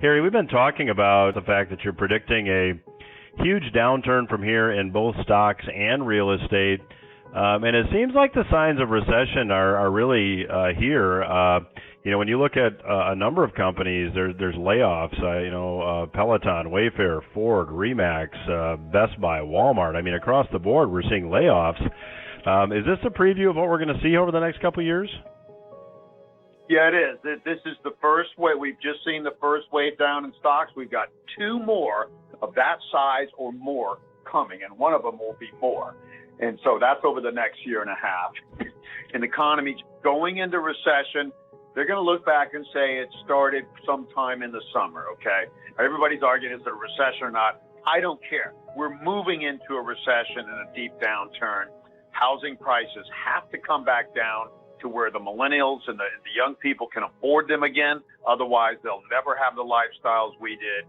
Harry, we've been talking about the fact that you're predicting a huge downturn from here in both stocks and real estate. And it seems like the signs of recession are really here. When you look at a number of companies, there's layoffs. Peloton, Wayfair, Ford, Remax, Best Buy, Walmart. I mean, across the board, we're seeing layoffs. Is this a preview of what we're going to see over the next couple of years? Yeah, it is. This is the first wave. We've just seen the first wave down in stocks. We've got two more of that size or more coming, and one of them will be more. And so that's over the next year and a half. And the economy's going into recession. They're going to look back and say it started sometime in the summer, okay? Everybody's arguing, is it a recession or not? I don't care. We're moving into a recession and a deep downturn. Housing prices have to come back down to where the millennials and the young people can afford them again. Otherwise, they'll never have the lifestyles we did.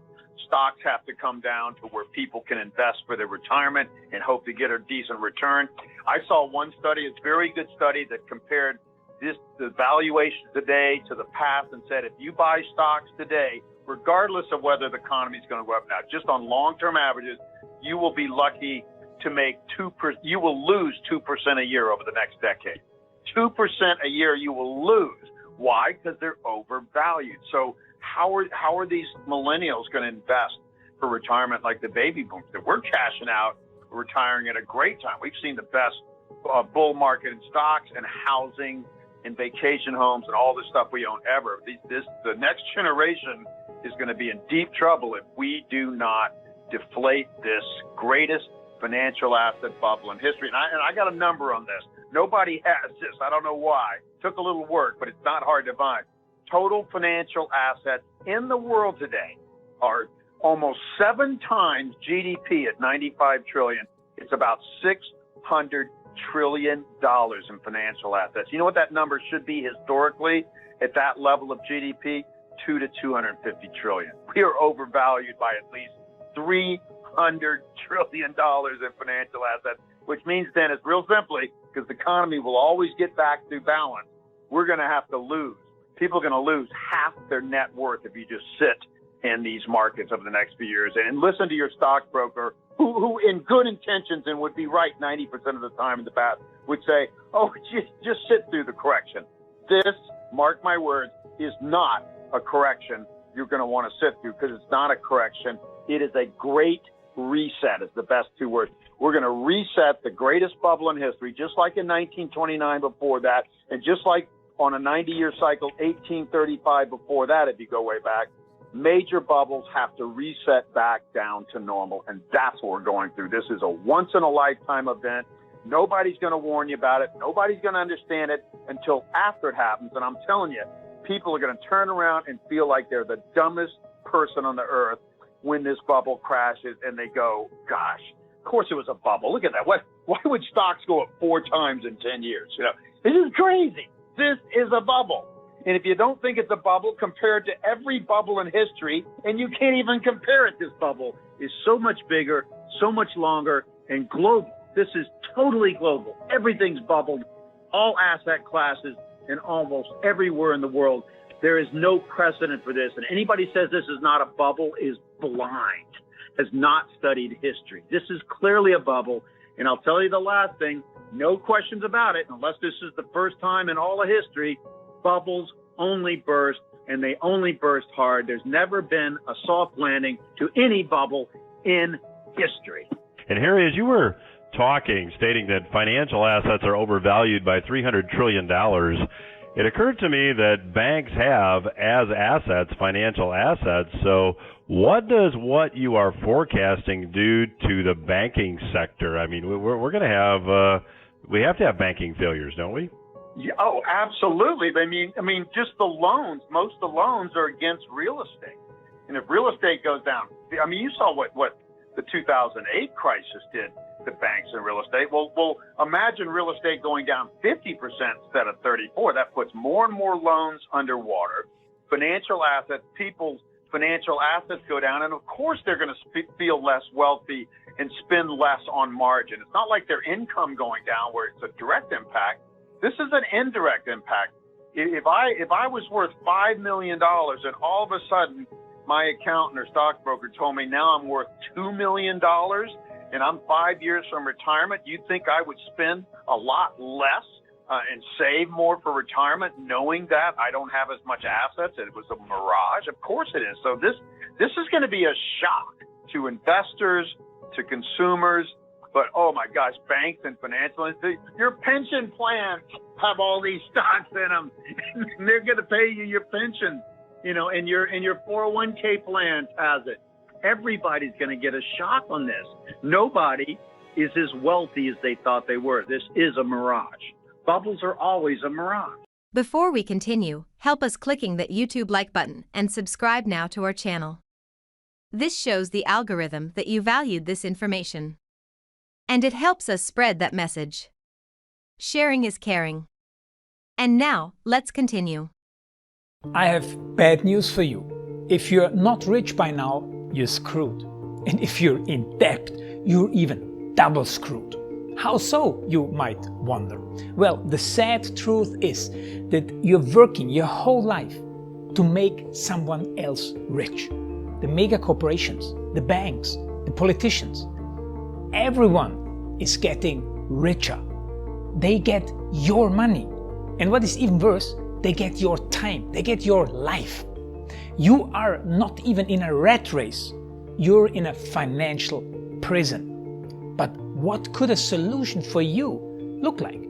Stocks have to come down to where people can invest for their retirement and hope to get a decent return. I saw one study, it's a very good study, that compared the valuation today to the past and said if you buy stocks today, regardless of whether the economy is going to go up now, just on long-term averages, you will be lucky to make 2%. You will lose 2% a year over the next decade. 2% a year you will lose. Why? Because they're overvalued. So how are these millennials going to invest for retirement like the baby boomers? That we're cashing out, retiring at a great time. We've seen the best bull market in stocks and housing and vacation homes and all the stuff we own ever. The next generation is going to be in deep trouble if we do not deflate this greatest financial asset bubble in history. And I got a number on this. Nobody has this. I don't know why. Took a little work, but it's not hard to find. Total financial assets in the world today are almost 7 times GDP at $95 trillion. It's about $600 trillion in financial assets. You know what that number should be historically at that level of GDP? 2 to 250 trillion. We are overvalued by at least $300 trillion in financial assets, which means, Dennis, real simply, because the economy will always get back to balance, we're going to have to lose. People are going to lose half their net worth if you just sit in these markets over the next few years. And listen to your stockbroker, who in good intentions and would be right 90% of the time in the past, would say, oh, just sit through the correction. This, mark my words, is not a correction you're going to want to sit through, because it's not a correction. It is a great reset is the best 2 words. We're going to reset the greatest bubble in history, just like in 1929 before that, and just like on a 90-year cycle, 1835 before that, if you go way back. Major bubbles have to reset back down to normal, and that's what we're going through. This is a once-in-a-lifetime event. Nobody's going to warn you about it. Nobody's going to understand it until after it happens, and I'm telling you, people are going to turn around and feel like they're the dumbest person on the earth when this bubble crashes, and they go, gosh, of course it was a bubble. Look at that. Why would stocks go up 4 times in 10 years? This is crazy. This is a bubble. And if you don't think it's a bubble compared to every bubble in history, and you can't even compare it, this bubble is so much bigger, so much longer, and global. This is totally global. Everything's bubbled, all asset classes, and almost everywhere in the world. There is no precedent for this. And anybody says this is not a bubble is blind, has not studied history. This is clearly a bubble. And I'll tell you the last thing, no questions about it, unless this is the first time in all of history, bubbles only burst, and they only burst hard. There's never been a soft landing to any bubble in history. And Harry, as you were talking, stating that financial assets are overvalued by $300 trillion, it occurred to me that banks have, as assets, financial assets. So what does what you are forecasting do to the banking sector? I mean, we're going to have, we have to have banking failures, don't we? Yeah, oh, absolutely. I mean, just the loans. Most of the loans are against real estate. And if real estate goes down, I mean, you saw what the 2008 crisis did to banks and real estate. Well, imagine real estate going down 50% instead of 34%. That puts more and more loans underwater. Financial assets, people's financial assets go down, and of course they're going to feel less wealthy and spend less on margin. It's not like their income going down where it's a direct impact. This is an indirect impact. If I was worth $5 million and all of a sudden my accountant or stockbroker told me now I'm worth $2 million and I'm 5 years from retirement, you'd think I would spend a lot less and save more for retirement, knowing that I don't have as much assets. It was a mirage. Of course it is. So this is going to be a shock to investors, to consumers, but oh my gosh, banks and financial institutions, your pension plans have all these stocks in them. And they're going to pay you your pension, and your 401k plan has it. Everybody's going to get a shock on this. Nobody is as wealthy as they thought they were. This is a mirage. Bubbles are always a mirage. Before we continue, help us clicking that YouTube like button and subscribe now to our channel. This shows the algorithm that you valued this information. And it helps us spread that message. Sharing is caring. And now, let's continue. I have bad news for you. If you're not rich by now, you're screwed. And if you're in debt, you're even double screwed. How so, you might wonder? Well, the sad truth is that you're working your whole life to make someone else rich. The mega corporations, the banks, the politicians, everyone is getting richer. They get your money. And what is even worse, they get your time, they get your life. You are not even in a rat race, you're in a financial prison. But what could a solution for you look like?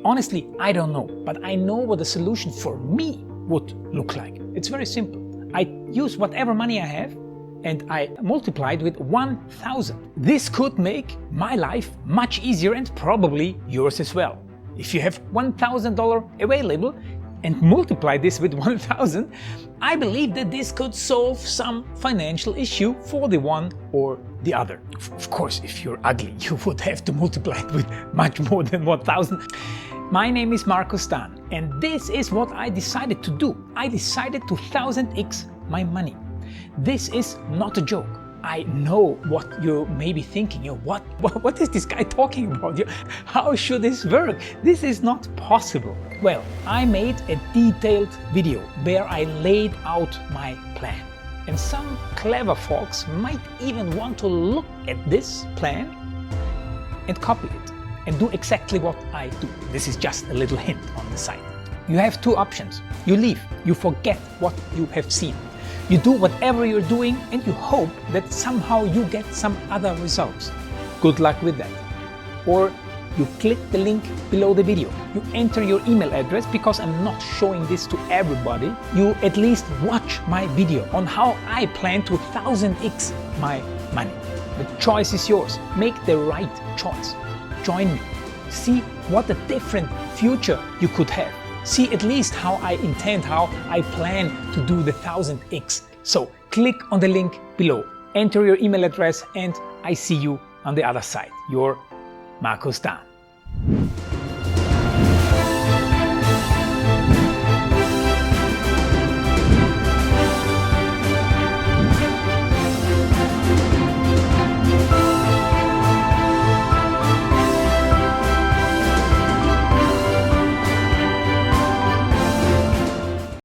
Honestly, I don't know, but I know what a solution for me would look like. It's very simple. I use whatever money I have and I multiply it with 1,000. This could make my life much easier and probably yours as well. If you have $1,000 available and multiply this with 1,000, I believe that this could solve some financial issue for the one or the other. Of course, if you're ugly, you would have to multiply it with much more than 1,000. My name is Markus Dahn, and this is what I decided to do. I decided to 1000x my money. This is not a joke. I know what you may be thinking. What is this guy talking about? How should this work? This is not possible. Well, I made a detailed video where I laid out my plan. And some clever folks might even want to look at this plan and copy it and do exactly what I do. This is just a little hint on the side. You have two options. You leave, you forget what you have seen. You do whatever you're doing and you hope that somehow you get some other results. Good luck with that. Or you click the link below the video. You enter your email address because I'm not showing this to everybody. You at least watch my video on how I plan to 1000x my money. The choice is yours. Make the right choice. Join me. See what a different future you could have. See at least how I plan to do the 1000x. So click on the link below, enter your email address, and I see you on the other side. Your Markus Dahn.